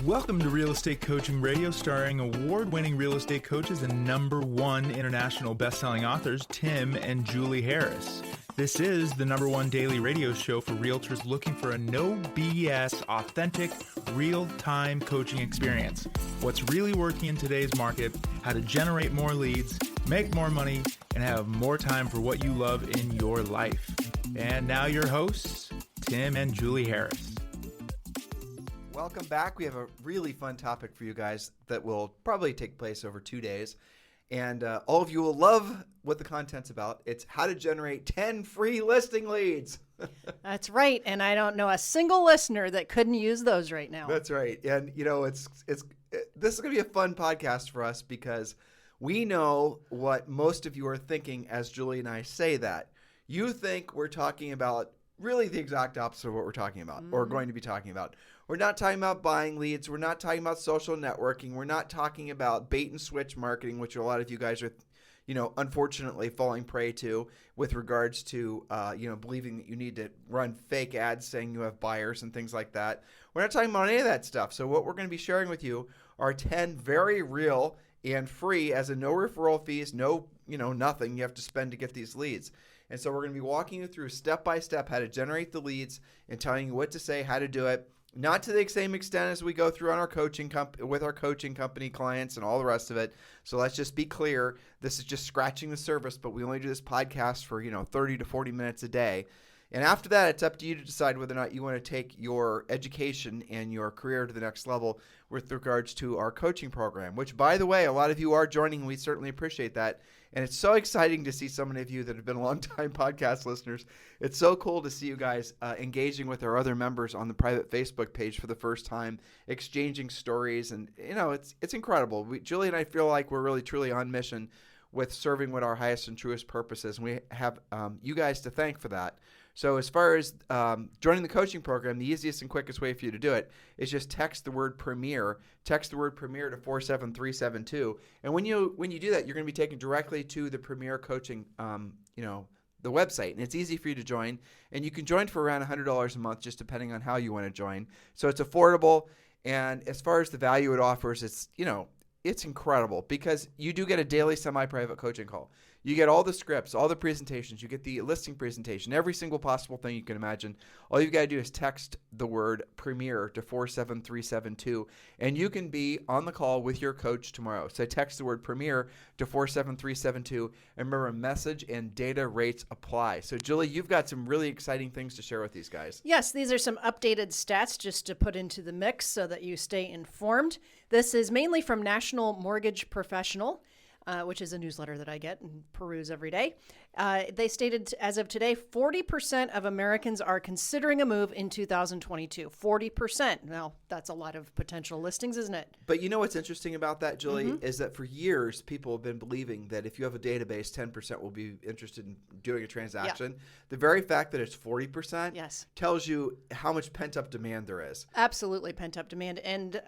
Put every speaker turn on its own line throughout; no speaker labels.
Welcome to Real Estate Coaching Radio, starring award-winning real estate coaches and #1 international best-selling authors, Tim and Julie Harris. This is the #1 daily radio show for realtors looking for a no BS, authentic, real-time coaching experience. What's really working in today's market, how to generate more leads, make more money, and have more time for what you love in your life. And now your hosts, Tim and Julie Harris.
Welcome back. We have a really fun topic for you guys that will probably take place over 2 days. And all of you will love what the content's about. It's how to generate 10 free listing leads.
That's right. And I don't know a single listener that couldn't use those right now.
That's right. And, you know, this is going to be a fun podcast for us because we know what most of you are thinking as Julie and I say that. You think we're talking about really the exact opposite of what we're talking about or going to be talking about. We're not talking about buying leads. We're not talking about social networking. We're not talking about bait and switch marketing, which a lot of you guys are, unfortunately falling prey to with regards to, believing that you need to run fake ads saying you have buyers and things like that. We're not talking about any of that stuff. So what we're going to be sharing with you are 10 very real and free, as in no referral fees, no, nothing you have to spend to get these leads. And so we're going to be walking you through step by step how to generate the leads and telling you what to say, how to do it. Not to the same extent as we go through on our with our coaching company clients and all the rest of it. So let's just be clear. This is just scratching the surface, but we only do this podcast for, 30 to 40 minutes a day. And after that, it's up to you to decide whether or not you want to take your education and your career to the next level with regards to our coaching program, which, by the way, a lot of you are joining. We certainly appreciate that. And it's so exciting to see so many of you that have been long-time podcast listeners. It's so cool to see you guys engaging with our other members on the private Facebook page for the first time, exchanging stories. And, it's incredible. Julie and I feel like we're really, truly on mission with serving what our highest and truest purpose is. And we have you guys to thank for that. So as far as joining the coaching program, the easiest and quickest way for you to do it is just text the word Premier. Text the word Premier to 47372. And when you do that, you're going to be taken directly to the Premier Coaching, the website. And it's easy for you to join. And you can join for around $100 a month, just depending on how you want to join. So it's affordable. And as far as the value it offers, it's incredible because you do get a daily semi-private coaching call. You get all the scripts, all the presentations. You get the listing presentation, every single possible thing you can imagine. All you've got to do is text the word Premier to 47372, and you can be on the call with your coach tomorrow. So text the word Premier to 47372, and remember, message and data rates apply. So, Julie, you've got some really exciting things to share with these guys.
Yes, these are some updated stats just to put into the mix so that you stay informed. This is mainly from National Mortgage Professional, which is a newsletter that I get and peruse every day. They stated as of today, 40% of Americans are considering a move in 2022. 40%. Now, that's a lot of potential listings, isn't it?
But you know what's interesting about that, Julie, is that for years, people have been believing that if you have a database, 10% will be interested in doing a transaction. Yeah. The very fact that it's 40% tells you how much pent-up demand there is.
Absolutely pent-up demand. And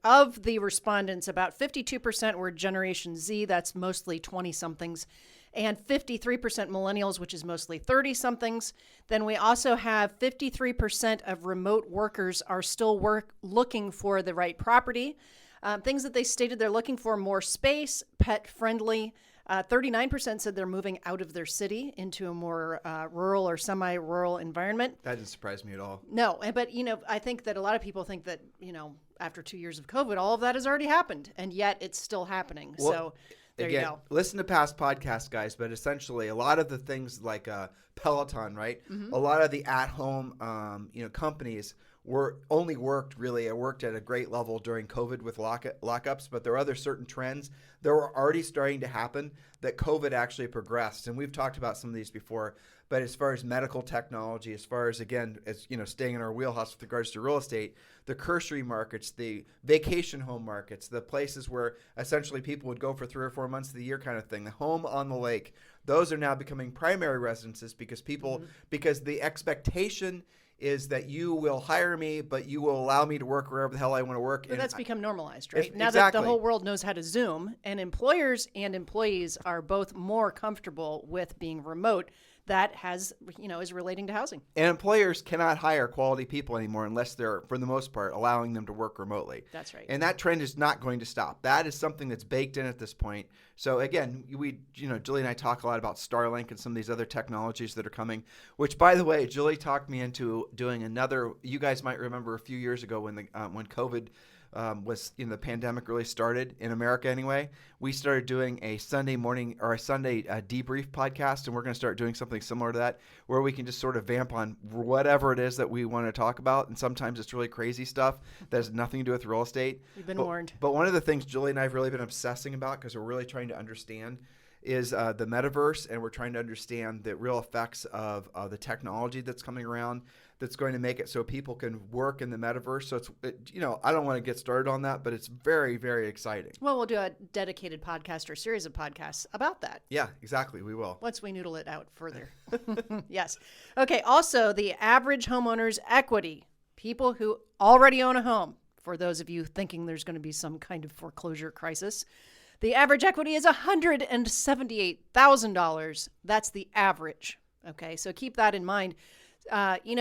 of the respondents, about 52% were Generation Z. That's mostly 20-somethings. And 53% millennials, which is mostly 30-somethings. Then we also have 53% of remote workers are still looking for the right property. Things that they stated they're looking for: more space, pet-friendly. 39% said they're moving out of their city into a more rural or semi-rural environment.
That doesn't surprise me at all.
No, but, I think that a lot of people think that, after 2 years of COVID, all of that has already happened, and yet it's still happening. Well, so there you go.
Listen to past podcasts, guys, but essentially a lot of the things like Peloton, right? A lot of the at-home, companies worked at a great level during COVID with lockups, but there are other certain trends that were already starting to happen that COVID actually progressed. And we've talked about some of these before, but as far as medical technology, as far as, again, staying in our wheelhouse with regards to real estate, the cursory markets, the vacation home markets, the places where essentially people would go for 3 or 4 months of the year kind of thing, the home on the lake, those are now becoming primary residences because because the expectation is that you will hire me, but you will allow me to work wherever the hell I want to work.
But that's become normalized, right? Now that the whole world knows how to Zoom, and employers and employees are both more comfortable with being remote, that has, is relating to housing.
And employers cannot hire quality people anymore unless they're, for the most part, allowing them to work remotely.
That's right.
And that trend is not going to stop. That is something that's baked in at this point. So again, Julie and I talk a lot about Starlink and some of these other technologies that are coming, which, by the way, Julie talked me into doing another. You guys might remember a few years ago when COVID was, the pandemic really started in America anyway, we started doing a Sunday morning or a Sunday debrief podcast, and we're going to start doing something similar to that where we can just sort of vamp on whatever it is that we want to talk about. And sometimes it's really crazy stuff that has nothing to do with real estate.
You've been warned.
But one of the things Julie and I have really been obsessing about, because we're really trying to understand, is the metaverse, and we're trying to understand the real effects of the technology that's coming around that's going to make it so people can work in the metaverse. So I don't want to get started on that, but it's very, very exciting.
Well, we'll do a dedicated podcast or series of podcasts about that.
Yeah, exactly. We will.
Once we noodle it out further. Yes. Okay. Also, the average homeowner's equity, people who already own a home, for those of you thinking there's going to be some kind of foreclosure crisis, the average equity is $178,000. That's the average. Okay. So keep that in mind.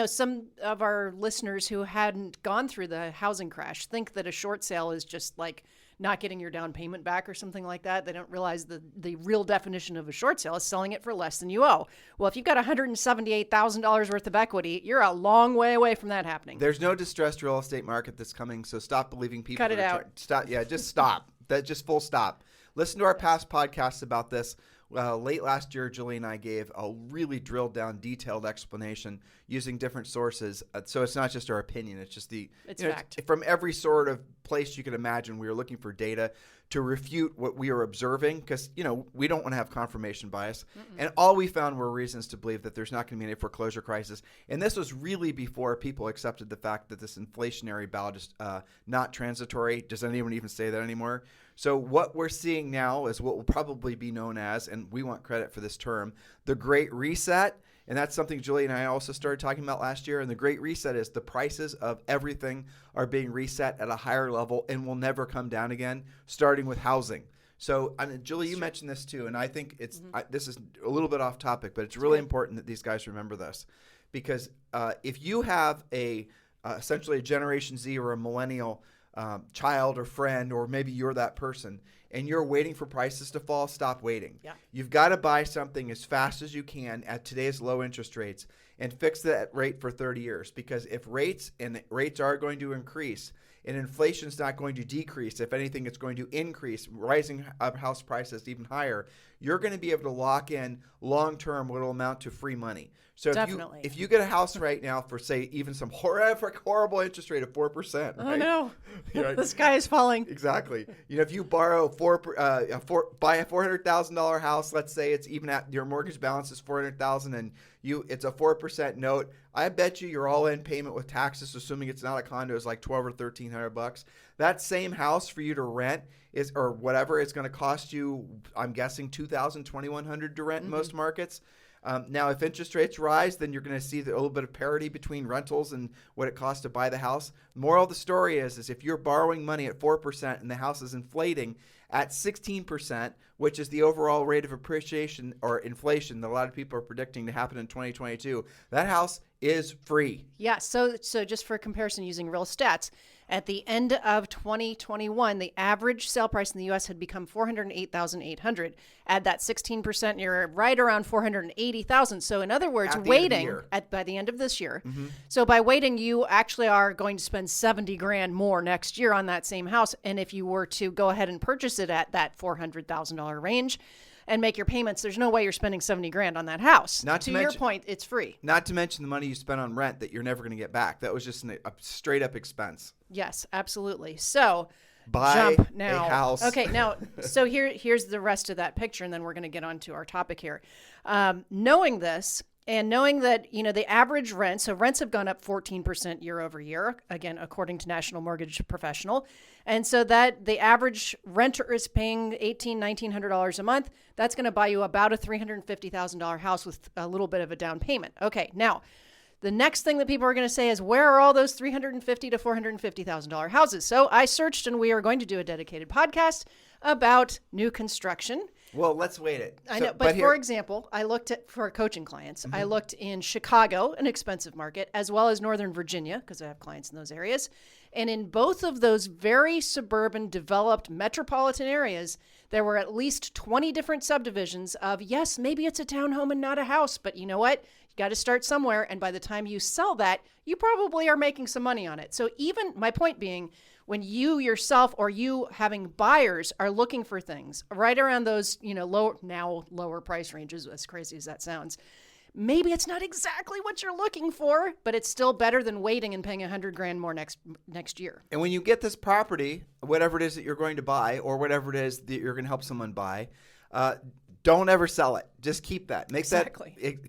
Some of our listeners who hadn't gone through the housing crash think that a short sale is just like not getting your down payment back or something like that. They don't realize the real definition of a short sale is selling it for less than you owe. Well, if you've got $178,000 worth of equity, you're a long way away from that happening.
There's no distressed real estate market that's coming, so stop believing people.
Cut it out.
Stop. Yeah, just stop. Just full stop. Listen to our past podcasts about this. Late last year, Julie and I gave a really drilled down, detailed explanation using different sources. So it's not just our opinion; it's just
it's fact.
From every sort of place you can imagine. We were looking for data to refute what we were observing, because we don't want to have confirmation bias. And all we found were reasons to believe that there's not going to be any foreclosure crisis. And this was really before people accepted the fact that this inflationary bout is not transitory. Does anyone even say that anymore? So what we're seeing now is what will probably be known as, and we want credit for this term, the Great Reset. And that's something Julie and I also started talking about last year. And the Great Reset is the prices of everything are being reset at a higher level and will never come down again, starting with housing. So, Julie, you mentioned this too, and I think this is a little bit off topic, but it's really important that these guys remember this, because if you have essentially a Generation Z or a millennial child or friend, or maybe you're that person, and you're waiting for prices to fall, stop waiting.
Yeah.
You've got to buy something as fast as you can at today's low interest rates and fix that rate for 30 years. Because if rates are going to increase and inflation's not going to decrease, if anything, it's going to increase, rising house prices even higher, you're going to be able to lock in long-term what will amount to free money. So if you get a house right now for, say, even some horrible interest rate of 4%, right?
Oh, no.
Right?
The sky is falling.
Exactly. If you borrow buy a $400,000 house, let's say it's even at your mortgage balance is $400,000 and it's a 4% note, I bet your all-in payment with taxes, assuming it's not a condo, is like $1,200 or $1,300. That same house for you to rent is going to cost you, I'm guessing, $2,000, $2,100 to rent in most markets. Now, if interest rates rise, then you're going to see a little bit of parity between rentals and what it costs to buy the house. Moral of the story is if you're borrowing money at 4% and the house is inflating at 16%, which is the overall rate of appreciation or inflation that a lot of people are predicting to happen in 2022, that house is free.
Yeah. So just for comparison, using real stats, at the end of 2021, the average sale price in the U.S. had become $408,800. Add that 16%, you're right around $480,000. So in other words, by the end of this year. Mm-hmm. So by waiting, you actually are going to spend $70,000 more next year on that same house. And if you were to go ahead and purchase it at that $400,000 range and make your payments, there's no way you're spending $70,000 on that house. To your point, it's free.
Not to mention the money you spent on rent that you're never going to get back. That was just a straight up expense.
Yes, absolutely. So
buy
jump now.
a house.
Okay, now, so here's the rest of that picture, and then we're going to get on to our topic here. Knowing this, and knowing that, the average rent, so rents have gone up 14% year over year, again, according to National Mortgage Professional. And so that the average renter is paying $1,800, $1,900 a month. That's going to buy you about a $350,000 house with a little bit of a down payment. Okay, now, the next thing that people are going to say is, where are all those $350,000 to $450,000 houses? So I searched, and we are going to do a dedicated podcast about new construction.
Well, let's wait it.
I know, but for example, I looked at, for coaching clients, I looked in Chicago, an expensive market, as well as Northern Virginia, because I have clients in those areas. And in both of those very suburban, developed metropolitan areas, there were at least 20 different subdivisions of, yes, maybe it's a townhome and not a house, but you know what? You got to start somewhere. And by the time you sell that, you probably are making some money on it. So even, my point being, when you yourself or you having buyers are looking for things right around those, lower price ranges, as crazy as that sounds, maybe it's not exactly what you're looking for, but it's still better than waiting and paying $100,000 more next year.
And when you get this property, whatever it is that you're going to buy or whatever it is that you're going to help someone buy, don't ever sell it. Just keep that.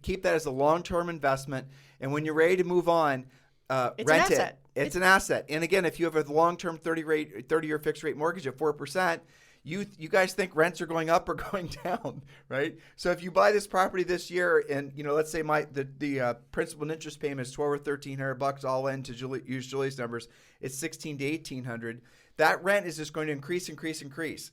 Keep that as a long-term investment. And when you're ready to move on, rent it. It's an asset. And again, if you have a long-term 30-year fixed rate mortgage at 4%, you guys think rents are going up or going down, right? So if you buy this property this year, and let's say the principal and interest payment is $1,200 or $1,300 all in, to use Julie's numbers, it's $1,600 to $1,800. That rent is just going to increase.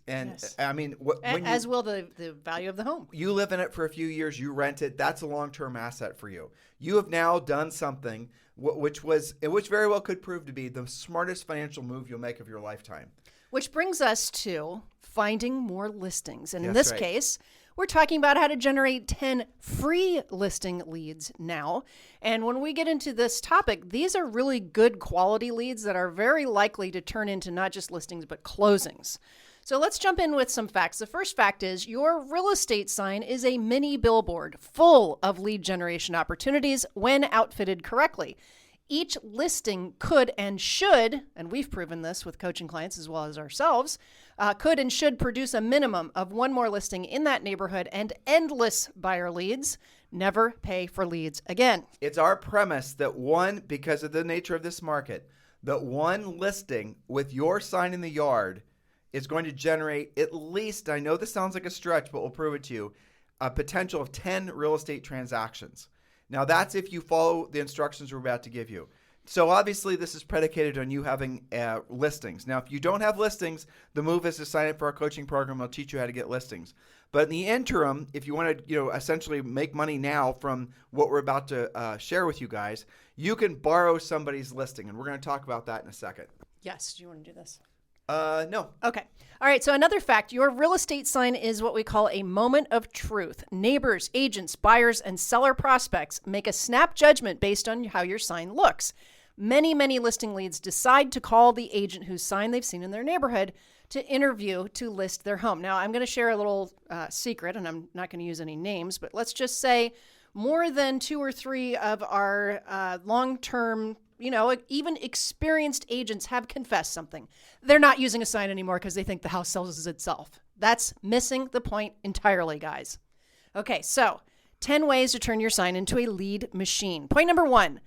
And yes. I mean,
as will the value of the home.
You live in it for a few years, you rent it. That's a long-term asset for you. You have now done something which very well could prove to be the smartest financial move you'll make of your lifetime.
Which brings us to finding more listings. And in this case, we're talking about how to generate 10 free listing leads now. And when we get into this topic, these are really good quality leads that are very likely to turn into not just listings, but closings. So let's jump in with some facts. The first fact is your real estate sign is a mini billboard full of lead generation opportunities when outfitted correctly. Each listing could and should, and we've proven this with coaching clients as well as ourselves, could and should produce a minimum of one more listing in that neighborhood and endless buyer leads. Never pay for leads again.
It's our premise that because of the nature of this market, that one listing with your sign in the yard is going to generate at least, I know this sounds like a stretch, but we'll prove it to you, a potential of 10 real estate transactions. Now, that's if you follow the instructions we're about to give you. So obviously, this is predicated on you having listings. Now, if you don't have listings, the move is to sign up for our coaching program. I'll teach you how to get listings. But in the interim, if you want to, essentially make money now from what we're about to share with you guys, you can borrow somebody's listing, and we're going to talk about that in a second.
Yes. Do you want to do this?
No.
Okay. All right. So another fact, your real estate sign is what we call a moment of truth. Neighbors, agents, buyers, and seller prospects make a snap judgment based on how your sign looks. Many, many listing leads decide to call the agent whose sign they've seen in their neighborhood to interview to list their home. Now, I'm going to share a little secret, and I'm not going to use any names, but let's just say more than 2 or 3 of our long-term even experienced agents have confessed something. They're not using a sign anymore because they think the house sells itself. That's missing the point entirely, guys. Okay, so 10 ways to turn your sign into a lead machine. Point number 1,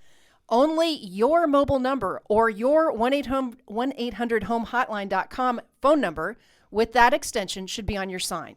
only your mobile number or your 1-800-HOME-HOTLINE.com phone number with that extension should be on your sign.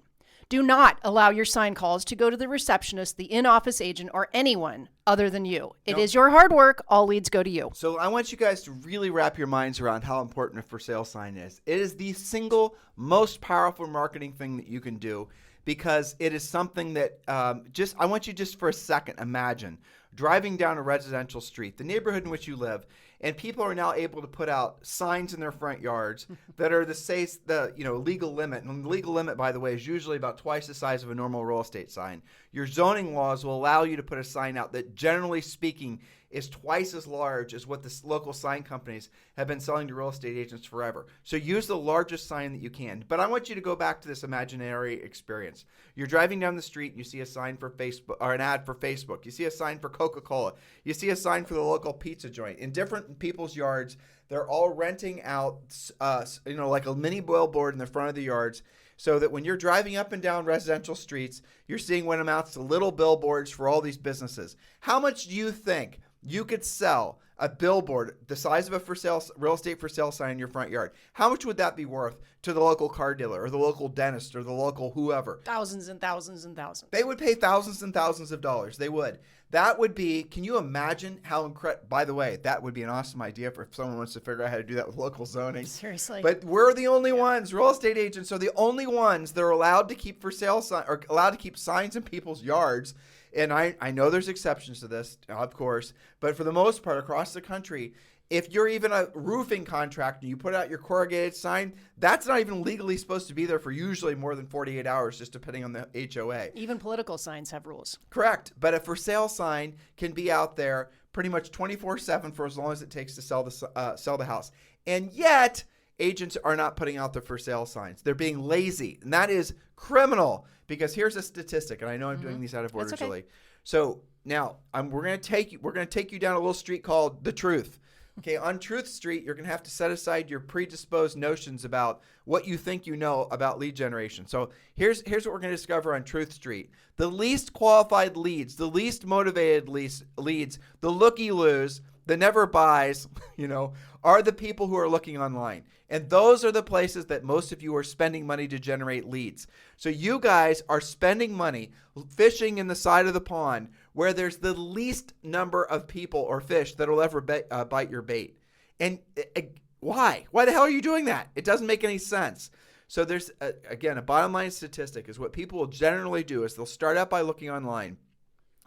Do not allow your sign calls to go to the receptionist, the in-office agent, or anyone other than you. It is your hard work. All leads go to you.
So I want you guys to really wrap your minds around how important a for sale sign is. It is the single most powerful marketing thing that you can do because it is something that I want you just for a second, imagine driving down a residential street, the neighborhood in which you live, and people are now able to put out signs in their front yards that are the legal limit. And the legal limit, by the way, is usually about twice the size of a normal real estate sign. Your zoning laws will allow you to put a sign out that, generally speaking, is twice as large as what the local sign companies have been selling to real estate agents forever. So use the largest sign that you can. But I want you to go back to this imaginary experience. You're driving down the street and you see a sign for Facebook or an ad for Facebook. You see a sign for Coca-Cola. You see a sign for the local pizza joint. In different people's yards, they're all renting out, like a mini billboard in the front of the yards, so that when you're driving up and down residential streets, you're seeing what amounts to little billboards for all these businesses. How much do you think you could sell a billboard the size of a for sale real estate for sale sign in your front yard. How much would that be worth to the local car dealer or the local dentist or the local whoever?
Thousands and thousands and thousands.
They would pay thousands and thousands of dollars. They would. That would be, can you imagine how incredible, by the way, that would be an awesome idea for if someone wants to figure out how to do that with local zoning.
Seriously.
But we're the only ones, real estate agents are the only ones that are allowed to keep for sale or allowed to keep signs in people's yards. And I know there's exceptions to this, of course, but for the most part across the country, if you're even a roofing contractor and you put out your corrugated sign, that's not even legally supposed to be there for usually more than 48 hours, just depending on the HOA.
Even political signs have rules.
Correct. But a for sale sign can be out there pretty much 24/7 for as long as it takes to sell the house. And yet, agents are not putting out the for sale signs. They're being lazy. And that is criminal, because here's a statistic, and I know I'm doing these out of order,
okay.
Julie. So now we're going to take you down a little street called The Truth. Okay, on Truth Street, you're going to have to set aside your predisposed notions about what you think you know about lead generation. So here's what we're going to discover on Truth Street. The least qualified leads, the least motivated leads, the looky-loos, the never buys, are the people who are looking online. And those are the places that most of you are spending money to generate leads. So you guys are spending money fishing in the side of the pond where there's the least number of people or fish that will ever bite your bait. And why? Why the hell are you doing that? It doesn't make any sense. So there's, again, a bottom line statistic is what people will generally do is they'll start out by looking online.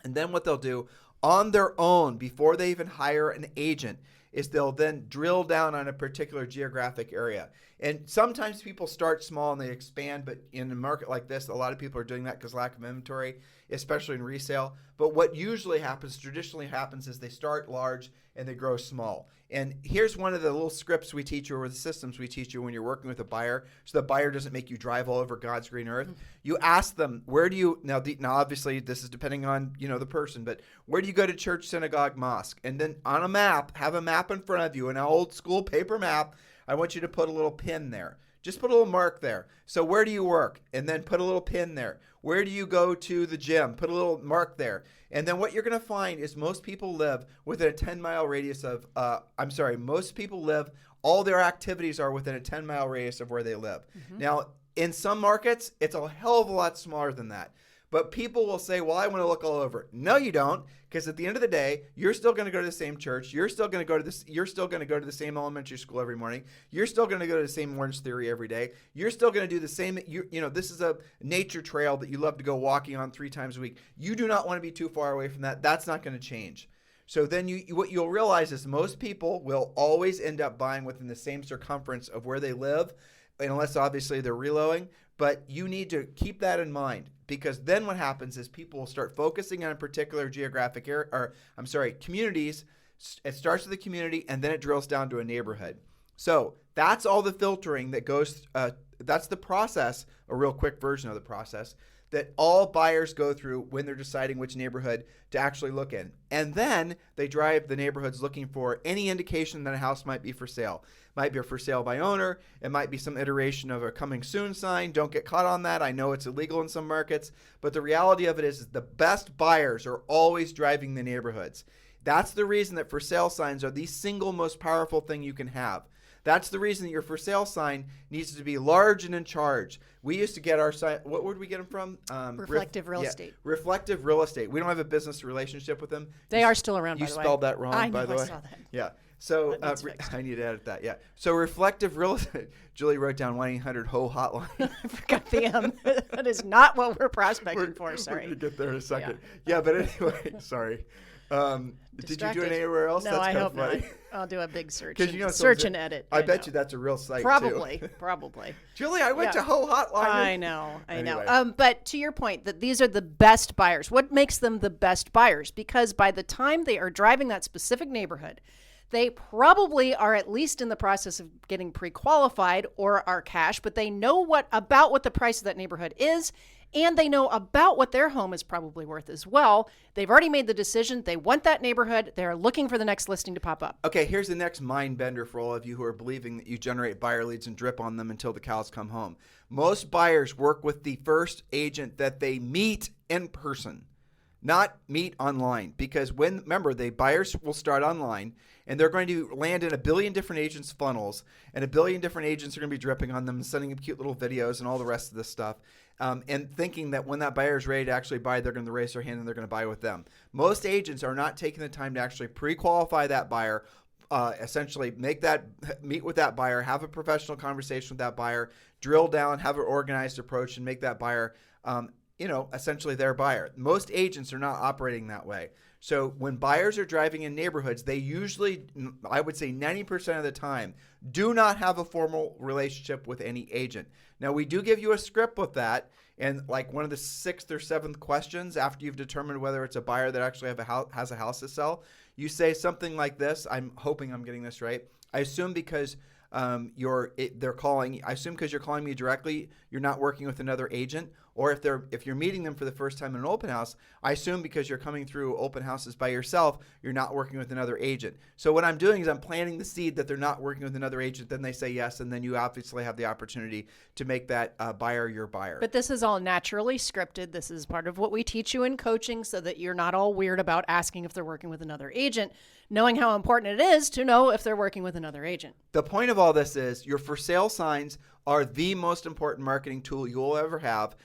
And then what they'll do on their own before they even hire an agent is they'll then drill down on a particular geographic area. And sometimes people start small and they expand, but in a market like this, a lot of people are doing that because lack of inventory, especially in resale. But what traditionally happens is they start large and they grow small. And here's one of the little scripts we teach you, or the systems we teach you when you're working with a buyer, so the buyer doesn't make you drive all over God's green earth. You ask them, where do you, now obviously this is depending on, the person, but where do you go to church, synagogue, mosque? And then on a map, have a map in front of you, an old school paper map. I want you to put a little pin there. Just put a little mark there. So where do you work? And then put a little pin there. Where do you go to the gym? Put a little mark there. And then what you're going to find is most people live within a 10-mile radius of, most people live, all their activities are within a 10-mile radius of where they live. Now, in some markets, it's a hell of a lot smaller than that. But people will say, well, I want to look all over. No, you don't, because at the end of the day, you're still going to go to the same church. You're still going to go to the same elementary school every morning. You're still going to go to the same Orange Theory every day. You're still going to do the same. This is a nature trail that you love to go walking on 3 times a week. You do not want to be too far away from that. That's not going to change. So then what you'll realize is most people will always end up buying within the same circumference of where they live, unless obviously they're reloading. But you need to keep that in mind, because then what happens is people will start focusing on a particular geographic area, communities. It starts with the community and then it drills down to a neighborhood. So that's all the filtering that goes, that's the process, a real quick version of the process that all buyers go through when they're deciding which neighborhood to actually look in. And then they drive the neighborhoods looking for any indication that a house might be for sale. Might be for sale by owner. It might be some iteration of a coming soon sign. Don't get caught on that. I know it's illegal in some markets, but the reality of it is the best buyers are always driving the neighborhoods. That's the reason that for sale signs are the single most powerful thing you can have. That's the reason that your for sale sign needs to be large and in charge. We used to get our sign. What would we get them from?
Reflective Real Estate.
Reflective Real Estate. We don't have a business relationship with them.
They are still around, by the way.
You spelled that wrong, by the way.
I saw that.
Yeah. So I need to edit that. Yeah. So Reflective Real Estate. Julie wrote down 1-800-HO hotline.
I forgot the M. That is not what we're prospecting for. Sorry.
We're going to get there in a second. Yeah, but anyway, sorry. Did you do it anywhere else?
No,
that's
I
kind
hope
of funny.
not. I'll do a big search.
Search
and edit.
I bet you that's a real site,
probably,
too.
Probably.
Julie, I went to Ho Hotline.
I know.
Anyway.
But to your point, that these are the best buyers. What makes them the best buyers? Because by the time they are driving that specific neighborhood, they probably are at least in the process of getting pre-qualified or are cash, but they know about what the price of that neighborhood is, and they know about what their home is probably worth as well. They've already made the decision. They want that neighborhood. They're looking for the next listing to pop up.
Okay, here's the next mind bender for all of you who are believing that you generate buyer leads and drip on them until the cows come home. Most buyers work with the first agent that they meet in person. not meet online. Because remember, the buyers will start online and they're going to land in a billion different agents' funnels, and a billion different agents are going to be dripping on them and sending them cute little videos and all the rest of this stuff. And thinking that when that buyer is ready to actually buy, they're going to raise their hand and they're going to buy with them. Most agents are not taking the time to actually pre-qualify that buyer, essentially meet with that buyer, have a professional conversation with that buyer, drill down, have an organized approach, and make that buyer, essentially their buyer. Most agents are not operating that way. So when buyers are driving in neighborhoods, they usually, I would say 90% of the time, do not have a formal relationship with any agent. Now, we do give you a script with that, and like one of the 6th or 7th questions after you've determined whether it's a buyer that actually has a house to sell, you say something like this. I'm hoping I'm getting this right. I assume because I assume because you're calling me directly, you're not working with another agent. Or if you're meeting them for the first time in an open house, I assume because you're coming through open houses by yourself, you're not working with another agent. So what I'm doing is I'm planting the seed that they're not working with another agent. Then they say yes, and then you obviously have the opportunity to make that buyer your buyer.
But this is all naturally scripted. This is part of what we teach you in coaching so that you're not all weird about asking if they're working with another agent, knowing how important it is to know if they're working with another agent.
The point of all this is your for sale signs are the most important marketing tool you'll ever have.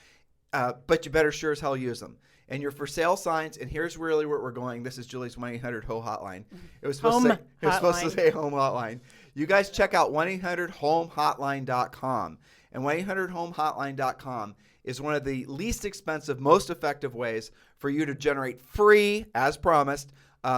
But you better sure as hell use them. And your for sale signs, and here's really where we're going. This is Julie's 1-800-HOME hotline. It was supposed to say home hotline. You guys check out 1-800-HOME-HOTLINE.com. And 1-800-HOME-HOTLINE.com is one of the least expensive, most effective ways for you to generate free, as promised,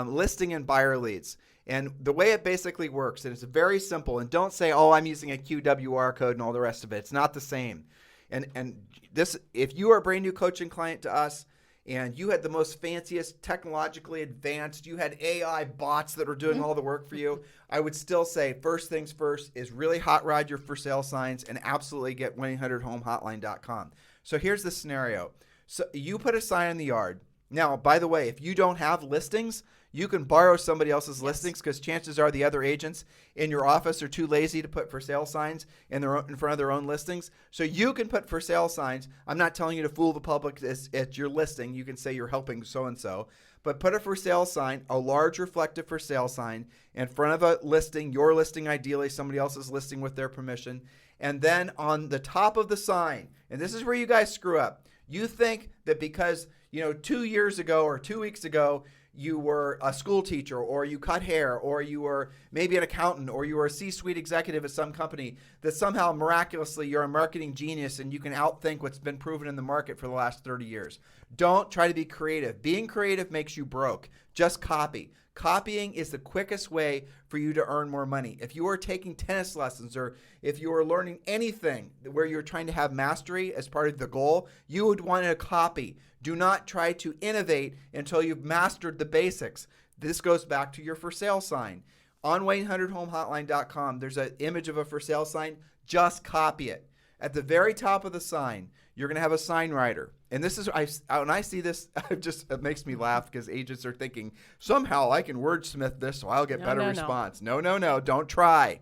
listing and buyer leads. And the way it basically works, and it's very simple, and don't say, oh, I'm using a QWR code and all the rest of it. It's not the same. And this, if you are a brand new coaching client to us and you had the most fanciest, technologically advanced, you had AI bots that are doing all the work for you, I would still say first things first is really hot rod your for sale signs and absolutely get 1-800-HOME-HOTLINE.com. So here's the scenario. So you put a sign in the yard. Now, by the way, if you don't have listings, you can borrow somebody else's listings because chances are the other agents in your office are too lazy to put for sale signs in front of their own listings. So you can put for sale signs. I'm not telling you to fool the public at your listing. You can say you're helping so-and-so. But put a for sale sign, a large reflective for sale sign in front of a listing, your listing ideally, somebody else's listing with their permission. And then on the top of the sign, and this is where you guys screw up. You think that because 2 years ago or 2 weeks ago, you were a school teacher or you cut hair or you were maybe an accountant or you were a C-suite executive at some company, that somehow miraculously you're a marketing genius and you can outthink what's been proven in the market for the last 30 years. Don't try to be creative. Being creative makes you broke. Just copy. Copying is the quickest way for you to earn more money. If you are taking tennis lessons or if you are learning anything where you're trying to have mastery as part of the goal, you would want to copy. Do not try to innovate until you've mastered the basics. This goes back to your for sale sign. On 1-800-HOME-HOTLINE.com, there's an image of a for sale sign. Just copy it. At the very top of the sign, you're going to have a sign writer. And this is, when I see this, it makes me laugh because agents are thinking, somehow I can wordsmith this so I'll get better response. No, don't try.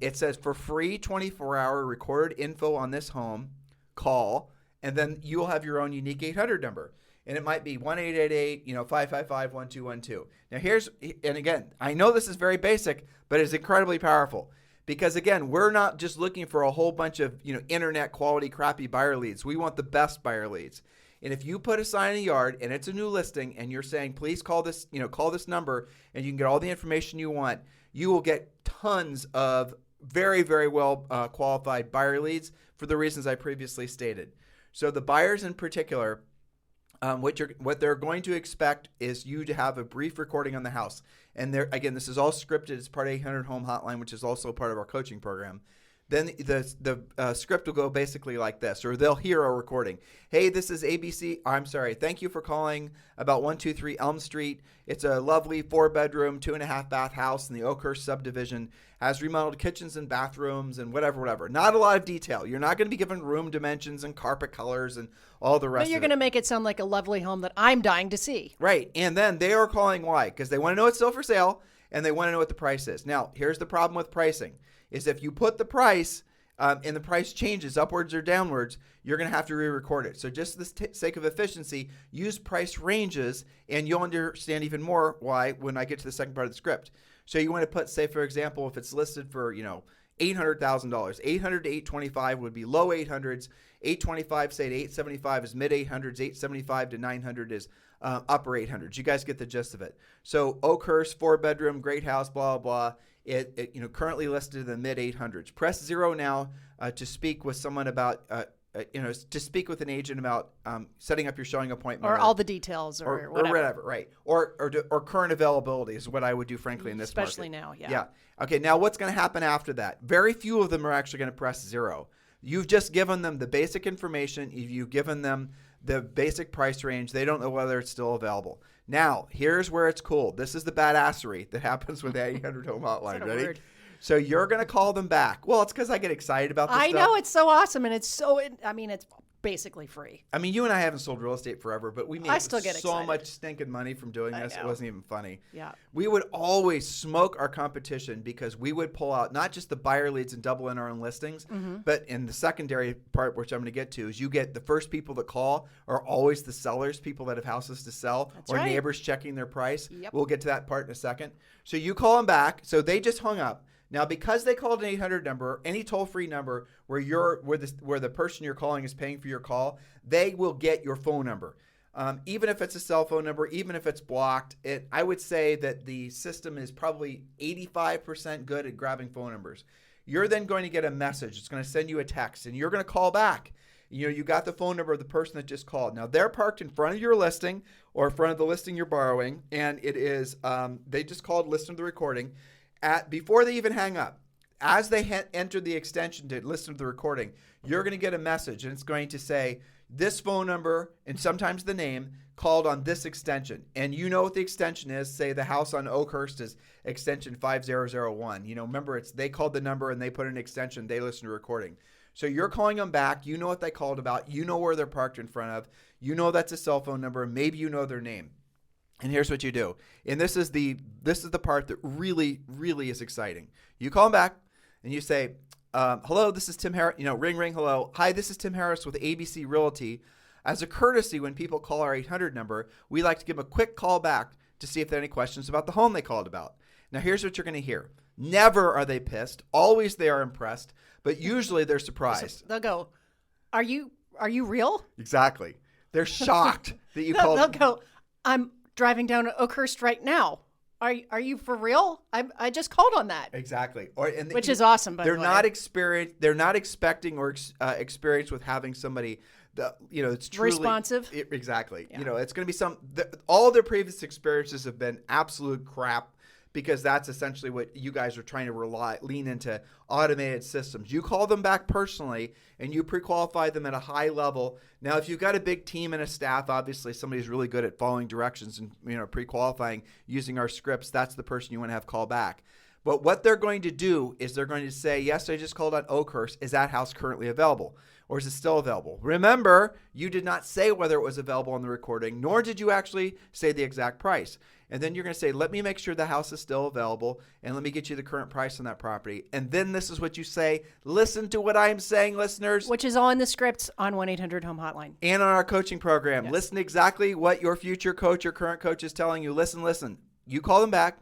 It says, for free 24-hour recorded info on this home, call, and then you'll have your own unique 800 number. And it might be 1-888-555-1212. Now and again, I know this is very basic, but it's incredibly powerful. Because again, we're not just looking for a whole bunch of internet quality crappy buyer leads. We want the best buyer leads. And if you put a sign in the yard and it's a new listing and you're saying, please call this number and you can get all the information you want, you will get tons of very, very well qualified buyer leads for the reasons I previously stated. So the buyers in particular, what they're going to expect is you to have a brief recording on the house. And again, this is all scripted. It's part of 800 Home Hotline, which is also part of our coaching program. Then the script will go basically like this, or they'll hear a recording. Hey, this is ABC. I'm sorry. Thank you for calling about 123 Elm Street. It's a lovely 4-bedroom, 2.5-bath house in the Oakhurst subdivision. Has remodeled kitchens and bathrooms and whatever. Not a lot of detail. You're not going to be given room dimensions and carpet colors and all the rest of it.
But you're going to make it sound like a lovely home that I'm dying to see.
Right. And then they are calling why? Because they want to know it's still for sale and they want to know what the price is. Now, here's the problem with pricing. Is if you put the price and the price changes upwards or downwards, you're going to have to re-record it. So just for the sake of efficiency, use price ranges, and you'll understand even more why when I get to the second part of the script. So you want to put, say, for example, if it's listed for, $800,000, 800 to 825 would be low 800s. 825, say to 875 is mid 800s. 875 to 900 is upper 800s. You guys get the gist of it. So Oakhurst, 4-bedroom, great house, blah, blah, blah. It currently listed in the mid 800s. Press 0 now to speak with someone about, to speak with an agent about setting up your showing appointment.
Or all the details or whatever.
Or whatever, right. Or current availability is what I would do, frankly, in this
Especially
market.
now, yeah.
Yeah. Okay, now what's going to happen after that? Very few of them are actually going to press 0. You've just given them the basic information. You've given them the basic price range. They don't know whether it's still available. Now, here's where it's cool. This is the badassery that happens with the 800 Home Hotline. Ready?
Word.
So you're going to call them back. Well, it's because I get excited about this stuff.
I know, it's so awesome, and it's basically free.
I mean, you and I haven't sold real estate forever, but we made
still get
so
excited.
much stinking money from doing this. It
know.
wasn't even funny.
Yeah.
We would always smoke our competition because we would pull out not just the buyer leads and double in our own listings, but in the secondary part, which I'm going to get to, is you get the first people that call are always the sellers, people that have houses to sell,
That's
or
right.
neighbors checking their price.
Yep.
We'll get to that part in a second. So you call them back. So they just hung up. Now, because they called an 800 number, any toll-free number where the person you're calling is paying for your call, they will get your phone number. Even if it's a cell phone number, even if it's blocked, I would say that the system is probably 85% good at grabbing phone numbers. You're then going to get a message. It's going to send you a text, and you're going to call back. You got the phone number of the person that just called. Now, they're parked in front of your listing or in front of the listing you're borrowing, and it is they just called, listen to the recording. Before they even hang up, as they enter the extension to listen to the recording, you're going to get a message, and it's going to say, this phone number, and sometimes the name, called on this extension. And you know what the extension is. Say the house on Oakhurst is extension 5001. Remember, they called the number, and they put an extension. They listen to recording. So you're calling them back. You know what they called about. You know where they're parked in front of. You know that's a cell phone number. Maybe you know their name. And here's what you do. And this is the part that really, really is exciting. You call them back and you say, hello, this is Tim Harris. Ring, ring, hello. Hi, this is Tim Harris with ABC Realty. As a courtesy, when people call our 800 number, we like to give them a quick call back to see if there are any questions about the home they called about. Now, here's what you're going to hear. Never are they pissed. Always they are impressed. But usually they're surprised.
They'll go, are you real?
Exactly. They're shocked that you called.
They'll go, I'm driving down to Oakhurst right now. Are you for real? I just called on that.
Exactly.
Which is awesome, by the way.
They're not expecting or experienced with having somebody it's truly
responsive.
Exactly.
Yeah.
It's going to be all their previous experiences have been absolute crap, because that's essentially what you guys are trying to lean into automated systems. You call them back personally, and you pre-qualify them at a high level. Now, if you've got a big team and a staff, obviously somebody's really good at following directions and pre-qualifying using our scripts, that's the person you want to have call back. But what they're going to do is they're going to say, yes, I just called on Oakhurst. Is that house currently available? Or is it still available? Remember, you did not say whether it was available on the recording, nor did you actually say the exact price. And then you're going to say, let me make sure the house is still available, and let me get you the current price on that property. And then this is what you say. Listen to what I'm saying, listeners.
Which is all in the scripts on 1-800-HOME hotline.
And on our coaching program.
Yes.
Listen exactly what your future coach or current coach is telling you. Listen. You call them back.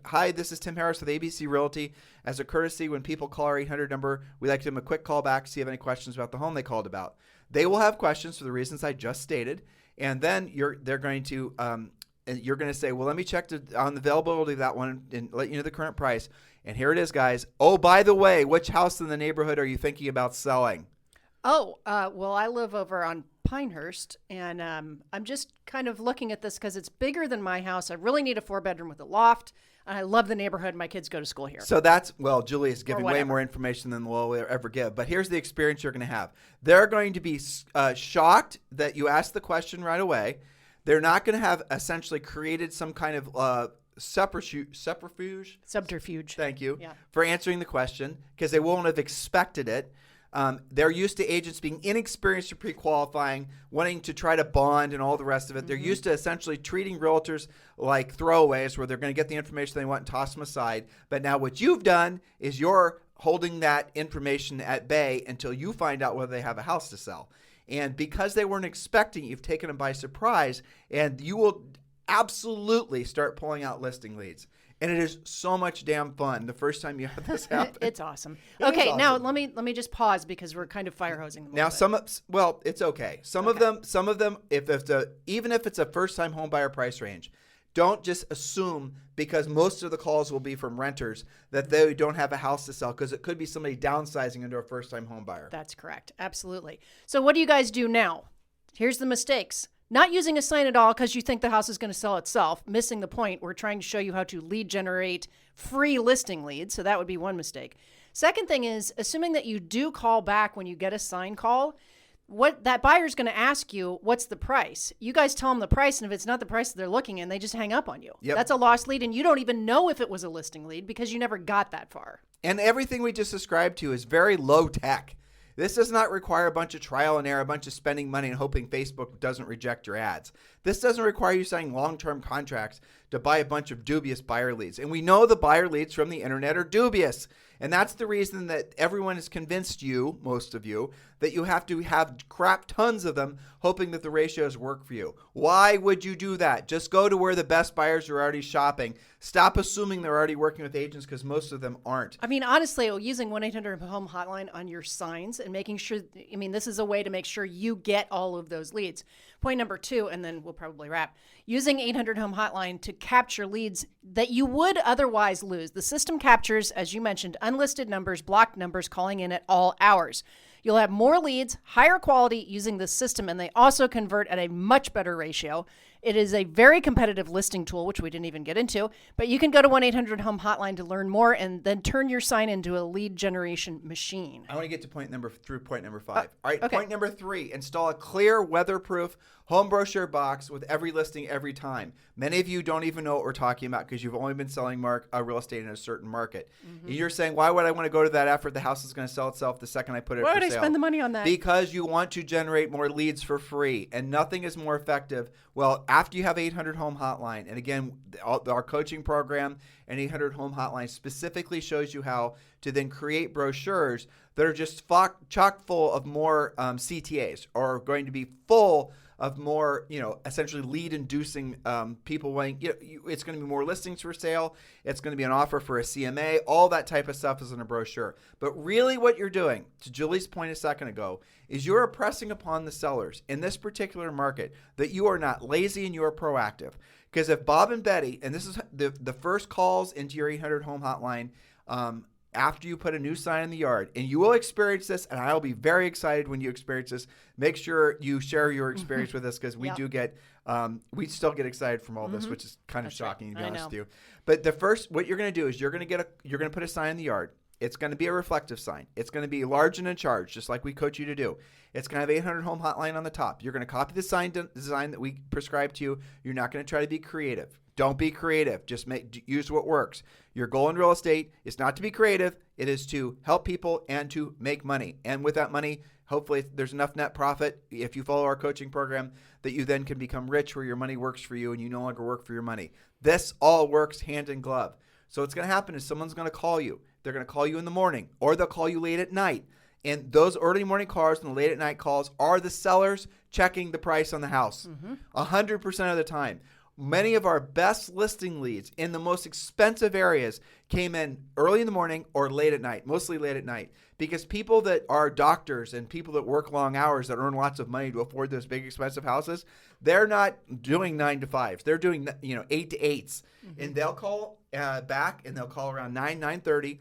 Hi, this is Tim Harris with ABC Realty. As a courtesy, when people call our 800 number, we like to give them a quick call back to see if they have any questions about the home they called about. They will have questions for the reasons I just stated, and then you're going to say, well, let me check on the availability of that one and let you know the current price. And here it is, guys. Oh, by the way, which house in the neighborhood are you thinking about selling?
Oh, well, I live over on Pinehurst, and I'm just kind of looking at this because it's bigger than my house. I really need a 4-bedroom with a loft, and I love the neighborhood. My kids go to school here.
So Julie is giving way more information than we'll ever give. But here's the experience you're going to have. They're going to be shocked that you asked the question right away. They're not going to have essentially created some kind of subterfuge. Thank you for answering the question, because they won't have expected it. They're used to agents being inexperienced or pre-qualifying, wanting to try to bond and all the rest of it. Mm-hmm. They're used to essentially treating realtors like throwaways, where they're going to get the information they want and toss them aside. But now what you've done is you're holding that information at bay until you find out whether they have a house to sell. And because they weren't expecting, you've taken them by surprise, and you will absolutely start pulling out listing leads. And it is so much damn fun the first time you have this happen.
It's awesome.
It is
Okay,
awesome.
now let me just pause because we're kind of fire hosing them.
Now it's okay. Some of them, even if it's a first time home buyer price range, don't just assume, because most of the calls will be from renters, that they don't have a house to sell, because it could be somebody downsizing into a first time home buyer.
That's correct. Absolutely. So what do you guys do now? Here's the mistakes. Not using a sign at all because you think the house is going to sell itself. Missing the point. We're trying to show you how to lead generate free listing leads. So that would be one mistake. Second thing is assuming that you do call back when you get a sign call. What that buyer's going to ask you, what's the price? You guys tell them the price, and if it's not the price that they're looking in, they just hang up on you.
Yep.
That's a lost lead, and you don't even know if it was a listing lead because you never got that far.
And everything we just described to you is very low tech. This does not require a bunch of trial and error, a bunch of spending money and hoping Facebook doesn't reject your ads. This doesn't require you signing long-term contracts to buy a bunch of dubious buyer leads. And we know the buyer leads from the internet are dubious. And that's the reason that everyone has convinced you, most of you, that you have to have crap tons of them, hoping that the ratios work for you. Why would you do that? Just go to where the best buyers are already shopping. Stop assuming they're already working with agents, because most of them aren't.
I mean, honestly, using 1-800-HOME hotline on your signs and making sure, this is a way to make sure you get all of those leads. Point number 2, and then we'll probably wrap. Using 800-HOME hotline to capture leads that you would otherwise lose. The system captures, as you mentioned, unlisted numbers, blocked numbers calling in at all hours. You'll have more leads, higher quality using this system, and they also convert at a much better ratio. It is a very competitive listing tool, which we didn't even get into, but you can go to 1-800-HOME hotline to learn more and then turn your sign into a lead generation machine.
I want to get to point number 5. All right,
okay.
Point number 3, install a clear, weatherproof home brochure box with every listing every time. Many of you don't even know what we're talking about because you've only been selling real estate in a certain market. And you're saying, why would I want to go to that effort? The house is going to sell itself the second I put it
Why
for
would I
sale.
spend the money on that?
Because you want to generate more leads for free, and nothing is more effective. Well, after you have 800-HOME hotline, and again, our coaching program and 800-HOME hotline specifically shows you how to then create brochures that are just chock full of more CTAs, or going to be full of more, essentially lead-inducing people wanting. It's going to be more listings for sale. It's going to be an offer for a CMA. All that type of stuff is in a brochure. But really what you're doing, to Julie's point a second ago, is you're impressing upon the sellers in this particular market that you are not lazy and you are proactive. Because if Bob and Betty, and this is the first calls into your 800-HOME hotline, after you put a new sign in the yard, and you will experience this, and I'll be very excited when you experience this. Make sure you share your experience with us, because we do get, we still get excited from all this, which is kind of shocking, to be honest with you. But what you're going to do is you're going to put a sign in the yard. It's going to be a reflective sign. It's going to be large and in charge, just like we coach you to do. It's going to have 800-HOME hotline on the top. You're going to copy the sign design that we prescribe to you. You're not going to try to be creative. Don't be creative. Just use what works. Your goal in real estate is not to be creative. It is to help people and to make money. And with that money, hopefully there's enough net profit, if you follow our coaching program, that you then can become rich, where your money works for you and you no longer work for your money. This all works hand in glove. So what's going to happen is someone's going to call you. They're going to call you in the morning, or they'll call you late at night. And those early morning calls and the late at night calls are the sellers checking the price on the house 100% of the time. Many of our best listing leads in the most expensive areas came in early in the morning or late at night, mostly late at night, because people that are doctors and people that work long hours that earn lots of money to afford those big expensive houses, they're not doing 9 to 5s. They're doing 8 to 8s, and they'll call back, and they'll call around 9:30.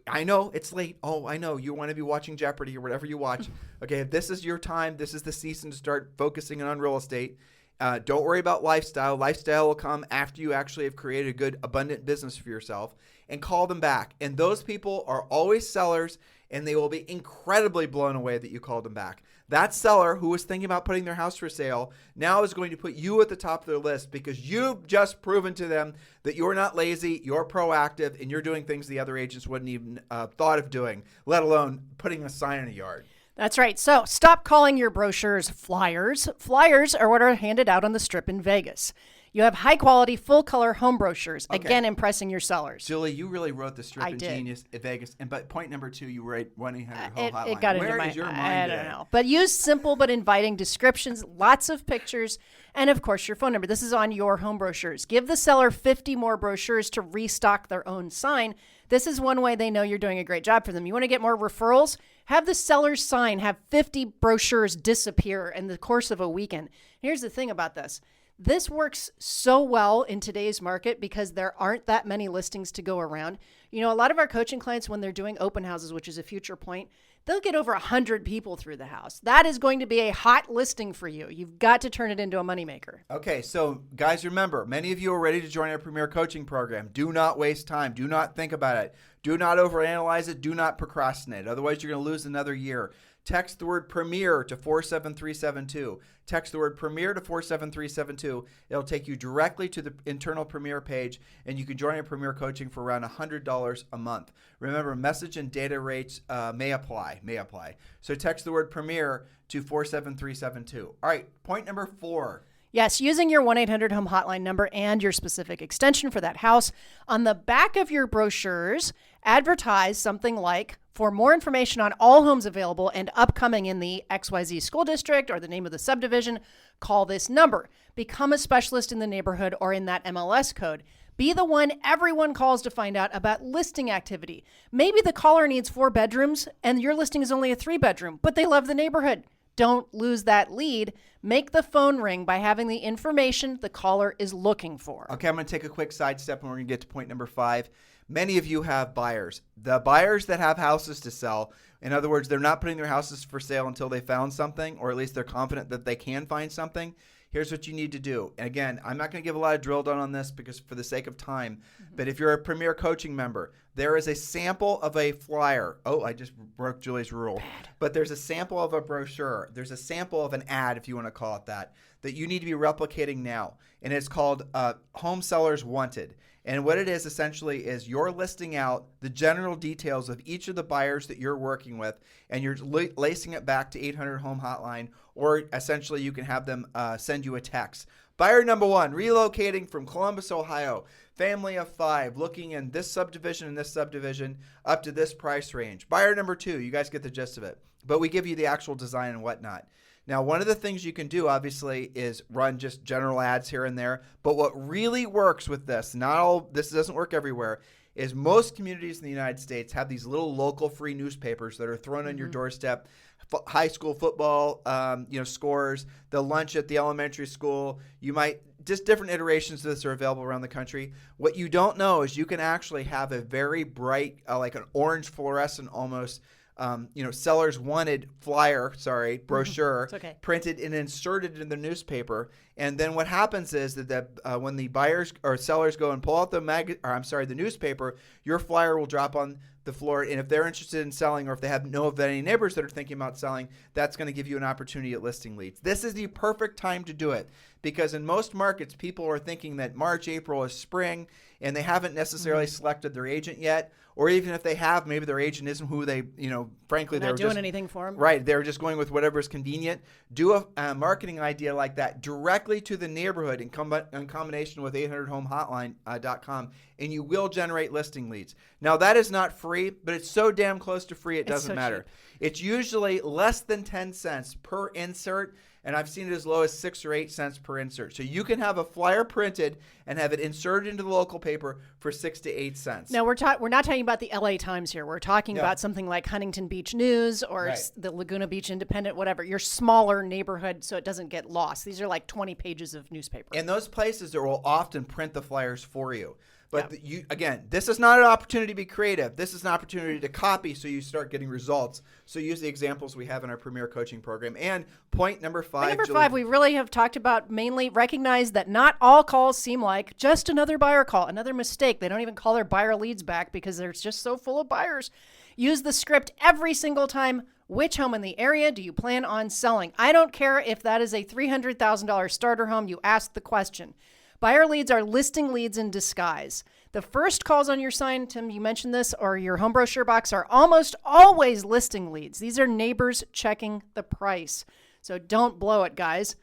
I know it's late. Oh, I know you want to be watching Jeopardy or whatever you watch. Okay, if this is your time, this is the season to start focusing on real estate. Don't worry about lifestyle. Lifestyle will come after you actually have created a good, abundant business for yourself, and call them back. And those people are always sellers, and they will be incredibly blown away that you called them back. That seller who was thinking about putting their house for sale now is going to put you at the top of their list, because you've just proven to them that you're not lazy, you're proactive, and you're doing things the other agents wouldn't even thought of doing, let alone putting a sign in a yard.
That's right. So stop calling your brochures flyers. Flyers are what are handed out on the strip in Vegas. You have high-quality, full-color home brochures, again, impressing your sellers.
Julie, you really wrote the strip
I
in
did.
Genius at Vegas. But point number 2, you write 1-800-HOME hotline.
It got into
Where
my
is your mind
I
today?
don't know. But use simple but inviting descriptions, lots of pictures, and of course your phone number. This is on your home brochures. Give the seller 50 more brochures to restock their own sign. This is one way they know you're doing a great job for them. You want to get more referrals? Have the seller's sign have 50 brochures disappear in the course of a weekend. Here's the thing about this. This works so well in today's market because there aren't that many listings to go around. You know, a lot of our coaching clients, when they're doing open houses, which is a future point, they'll get over 100 people through the house. That is going to be a hot listing for you. You've got to turn it into a moneymaker.
Okay, so guys, remember, many of you are ready to join our Premier Coaching Program. Do not waste time. Do not think about it. Do not overanalyze it. Do not procrastinate. Otherwise, you're going to lose another year. Text the word Premier to 47372. Text the word Premier to 47372. It'll take you directly to the internal Premier page, and you can join our Premier Coaching for around $100 a month. Remember, message and data rates may apply. So text the word Premier to 47372. All right, point number 4.
Yes, using your 1-800-HOME hotline number and your specific extension for that house. On the back of your brochures, advertise something like, for more information on all homes available and upcoming in the XYZ school district or the name of the subdivision, call this number. Become a specialist in the neighborhood or in that MLS code. Be the one everyone calls to find out about listing activity. Maybe the caller needs 4 bedrooms and your listing is only a 3-bedroom, but they love the neighborhood. Don't lose that lead. Make the phone ring by having the information the caller is looking for.
Okay, I'm going to take a quick sidestep and we're going to get to point number 5. Many of you have buyers. The buyers that have houses to sell, in other words, they're not putting their houses for sale until they found something, or at least they're confident that they can find something. Here's what you need to do. And again, I'm not going to give a lot of drill down on this because for the sake of time, but if you're a Premier Coaching member, there is a sample of a flyer. Oh, I just broke Julie's rule. But there's a sample of a brochure. There's a sample of an ad, if you want to call it that you need to be replicating now. And it's called Home Sellers Wanted. And what it is essentially is you're listing out the general details of each of the buyers that you're working with, and you're lacing it back to 800-HOME hotline, or essentially you can have them send you a text. Buyer number 1, relocating from Columbus, Ohio, family of 5, looking in this subdivision and this subdivision up to this price range. Buyer number 2, you guys get the gist of it. But we give you the actual design and whatnot. Now, one of the things you can do, obviously, is run just general ads here and there. But what really works with this, this doesn't work everywhere, is most communities in the United States have these little local free newspapers that are thrown on your doorstep. High school football, scores, the lunch at the elementary school. Just different iterations of this are available around the country. What you don't know is you can actually have a very bright, like an orange fluorescent almost, sellers wanted brochure printed and inserted in the newspaper. And then what happens is that when the buyers or sellers go and pull out the newspaper, your flyer will drop on the floor. And if they're interested in selling, or if they know of any neighbors that are thinking about selling, that's going to give you an opportunity at listing leads. This is the perfect time to do it because in most markets, people are thinking that March, April is spring, and they haven't necessarily selected their agent yet. Or even if they have, maybe their agent isn't who they, frankly,
they're not doing anything for them.
Right. They're just going with whatever is convenient. Do a marketing idea like that directly to the neighborhood in combination with 800homehotline.com, and you will generate listing leads. Now, that is not free, but it's so damn close to free, it doesn't matter. Cheap. It's usually less than 10 cents per insert. And I've seen it as low as 6 or 8 cents per insert. So you can have a flyer printed and have it inserted into the local paper for 6 to 8 cents.
Now, we're not talking about the LA Times here. We're talking about something like Huntington Beach News or the Laguna Beach Independent, whatever. Your smaller neighborhood so it doesn't get lost. These are like 20 pages of newspaper.
And those places that will often print the flyers for you. But again, this is not an opportunity to be creative. This is an opportunity to copy so you start getting results. So use the examples we have in our Premier Coaching Program. And point number 5.
Number 5, we really have talked about mainly recognize that not all calls seem like just another buyer call, another mistake. They don't even call their buyer leads back because they're just so full of buyers. Use the script every single time. Which home in the area do you plan on selling? I don't care if that is a $300,000 starter home. You ask the question. Buyer leads are listing leads in disguise. The first calls on your sign, Tim, you mentioned this, or your home brochure box are almost always listing leads. These are neighbors checking the price. So don't blow it, guys.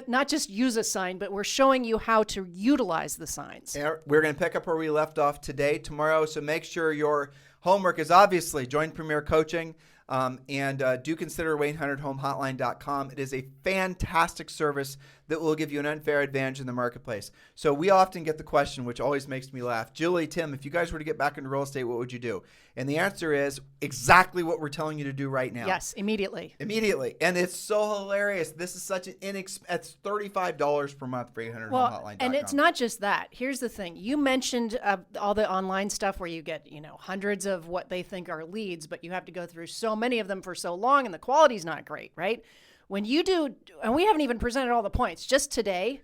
not just use a sign, but we're showing you how to utilize the signs.
We're going to pick up where we left off today, tomorrow. So make sure your homework is obviously join Premier Coaching. And do consider Wayne100HomeHotline.com. It is a fantastic service that will give you an unfair advantage in the marketplace. So we often get the question, which always makes me laugh, Julie, Tim, if you guys were to get back into real estate, what would you do? And the answer is exactly what we're telling you to do right now.
Yes, immediately.
Immediately. And it's so hilarious. This is such an it's $35 per month for 800HomeHotline.com.
And it's not just that. Here's the thing. You mentioned all the online stuff where you get, hundreds of what they think are leads, but you have to go through so many of them for so long and the quality's not great, right? When you do, and we haven't even presented all the points, just today,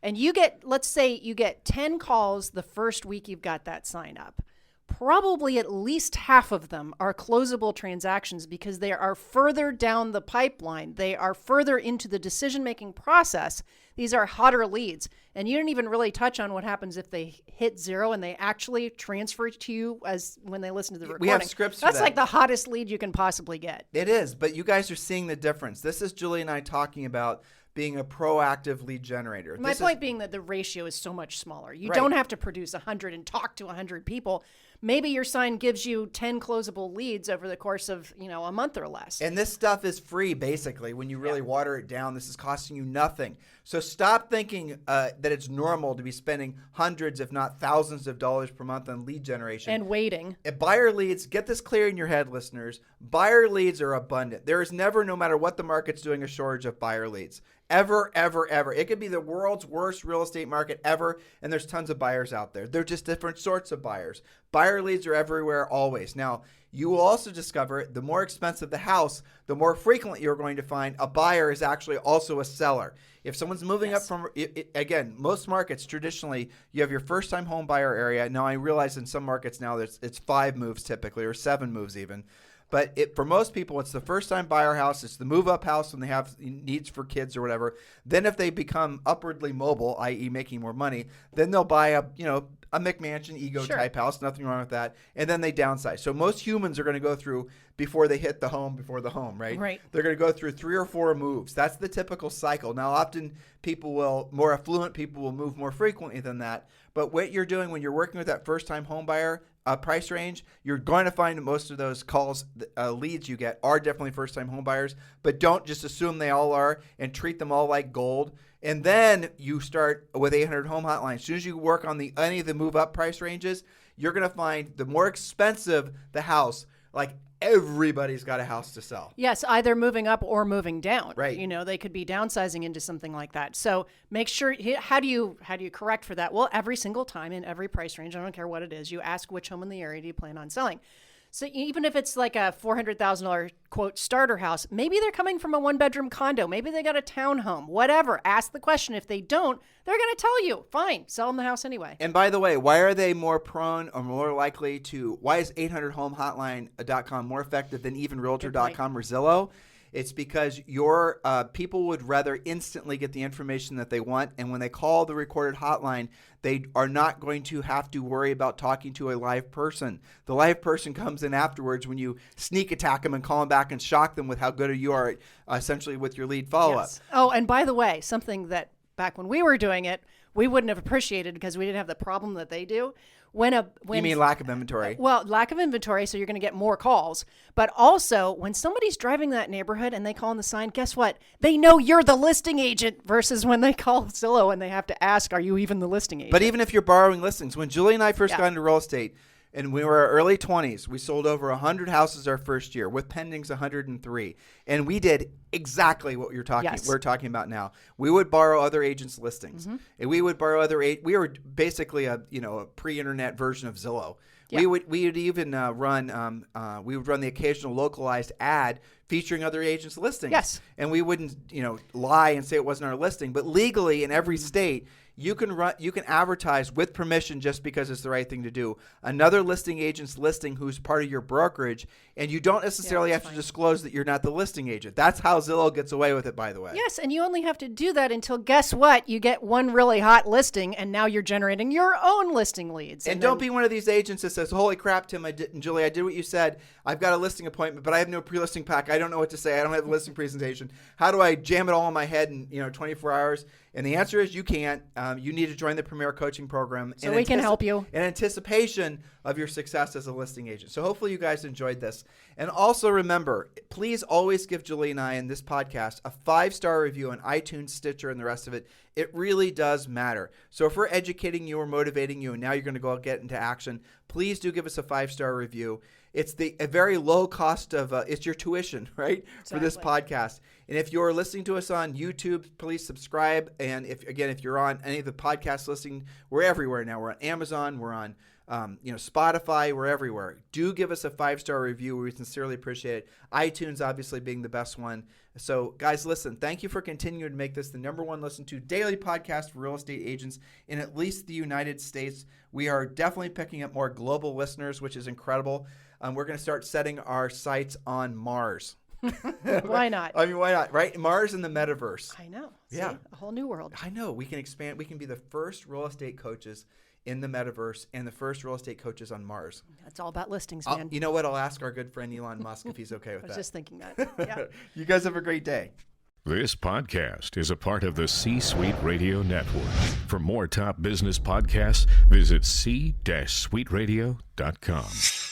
and you get, let's say you get 10 calls the first week you've got that sign up. Probably at least half of them are closable transactions because they are further down the pipeline. They are further into the decision-making process. These are hotter leads. And you didn't even really touch on what happens if they hit zero and they actually transfer to you as when they listen to the recording.
We have scripts for
That's
that.
like the hottest lead you can possibly get.
It is, but you guys are seeing the difference. This is Julie and I talking about being a proactive lead generator.
My point being that the ratio is so much smaller. You
Right.
don't have to produce 100 and talk to 100 people. Maybe your sign gives you 10 closable leads over the course of, a month or less.
And this stuff is free, basically. When you really water it down, this is costing you nothing. So stop thinking that it's normal to be spending hundreds, if not thousands of dollars per month on lead generation.
And waiting.
Buyer leads, get this clear in your head, listeners. Buyer leads are abundant. There is never, no matter what the market's doing, a shortage of buyer leads. Ever, ever, ever. It could be the world's worst real estate market ever, and there's tons of buyers out there. They're just different sorts of buyers. Buyer leads are everywhere, always. Now, you will also discover the more expensive the house, the more frequently you're going to find a buyer is actually also a seller. If someone's moving up from, again, most markets traditionally, you have your first-time home buyer area. Now, I realize in some markets now it's 5 moves typically, or 7 moves even. But for most people, it's the first-time buyer house. It's the move-up house when they have needs for kids or whatever. Then if they become upwardly mobile, i.e. making more money, then they'll buy a McMansion ego-type house. Nothing wrong with that. And then they downsize. So most humans are going to go through, before they hit the home, right?
Right.
They're going to go through 3 or 4 moves. That's the typical cycle. Now, often more affluent people will move more frequently than that. But what you're doing when you're working with that first-time home buyer price range, you're going to find that most of those calls, leads you get are definitely first-time home buyers, but don't just assume they all are and treat them all like gold. And then you start with 800 Home Hotline. As soon as you work on any of the move-up price ranges, you're going to find the more expensive the house, like everybody's got a house to sell.
Yes, either moving up or moving down.
Right.
They could be downsizing into something like that. So make sure, how do you correct for that? Well, every single time in every price range, I don't care what it is, you ask which home in the area do you plan on selling. So even if it's like a $400,000 quote starter house, maybe they're coming from a 1-bedroom condo. Maybe they got a townhome, whatever. Ask the question. If they don't, they're going to tell you, fine, sell them the house anyway.
And by the way, why are they more prone or more likely to, why is 800HomeHotline.com more effective than even Realtor.com or Zillow? It's because your people would rather instantly get the information that they want. And when they call the recorded hotline, they are not going to have to worry about talking to a live person. The live person comes in afterwards when you sneak attack them and call them back and shock them with how good you are essentially with your lead follow-up.
Yes. Oh, and by the way, something that back when we were doing it, we wouldn't have appreciated because we didn't have the problem that they do. You
mean lack of inventory?
Well, lack of inventory, so you're going to get more calls. But also, when somebody's driving that neighborhood and they call on the sign, guess what? They know you're the listing agent versus when they call Zillow and they have to ask, are you even the listing agent?
But even if you're borrowing listings, when Julie and I first got into real estate, and we were early 20s, we sold over 100 houses our first year with pendings 103. And we did exactly what we're talking about now. We would borrow other agents' listings. Mm-hmm. And we would borrow we were basically a pre-internet version of Zillow. Yeah. We would even run the occasional localized ad featuring other agents' listings.
Yes.
And we wouldn't lie and say it wasn't our listing, but legally in every state you can advertise with permission just because it's the right thing to do. Another listing agent's listing who's part of your brokerage, and you don't necessarily have to disclose that you're not the listing agent. That's how Zillow gets away with it, by the way.
Yes, and you only have to do that until, guess what? You get one really hot listing, and now you're generating your own listing leads.
And don't be one of these agents that says, holy crap, Tim, Julie, I did what you said. I've got a listing appointment, but I have no pre-listing pack. I don't know what to say. I don't have a listing presentation. How do I jam it all in my head in 24 hours? And the answer is you can't. You need to join the Premier Coaching Program.
So we can help you.
In anticipation of your success as a listing agent. So hopefully you guys enjoyed this. And also remember, please always give Julie and I in this podcast a 5-star review on iTunes, Stitcher, and the rest of it. It really does matter. So if we're educating you or motivating you and now you're going to go get into action, please do give us a 5-star review. It's a very low cost of it's your tuition, right, for this podcast. And if you're listening to us on YouTube, please subscribe. And if you're on any of the podcast listening, we're everywhere now. We're on Amazon. We're on Spotify. We're everywhere. Do give us a 5-star review. We sincerely appreciate it. iTunes obviously being the best one. So guys, listen, thank you for continuing to make this the number one listened to daily podcast for real estate agents in at least the United States. We are definitely picking up more global listeners, which is incredible. We're going to start setting our sights on Mars.
Why not?
I mean, why not, right? Mars and the metaverse.
I know.
Yeah.
See? A whole new world.
I know. We can expand. We can be the first real estate coaches in the metaverse and the first real estate coaches on Mars.
That's all about listings, man.
You know what? I'll ask our good friend Elon Musk if he's okay with that.
I was just thinking that. Yeah.
You guys have a great day.
This podcast is a part of the C-Suite Radio Network. For more top business podcasts, visit c-suiteradio.com.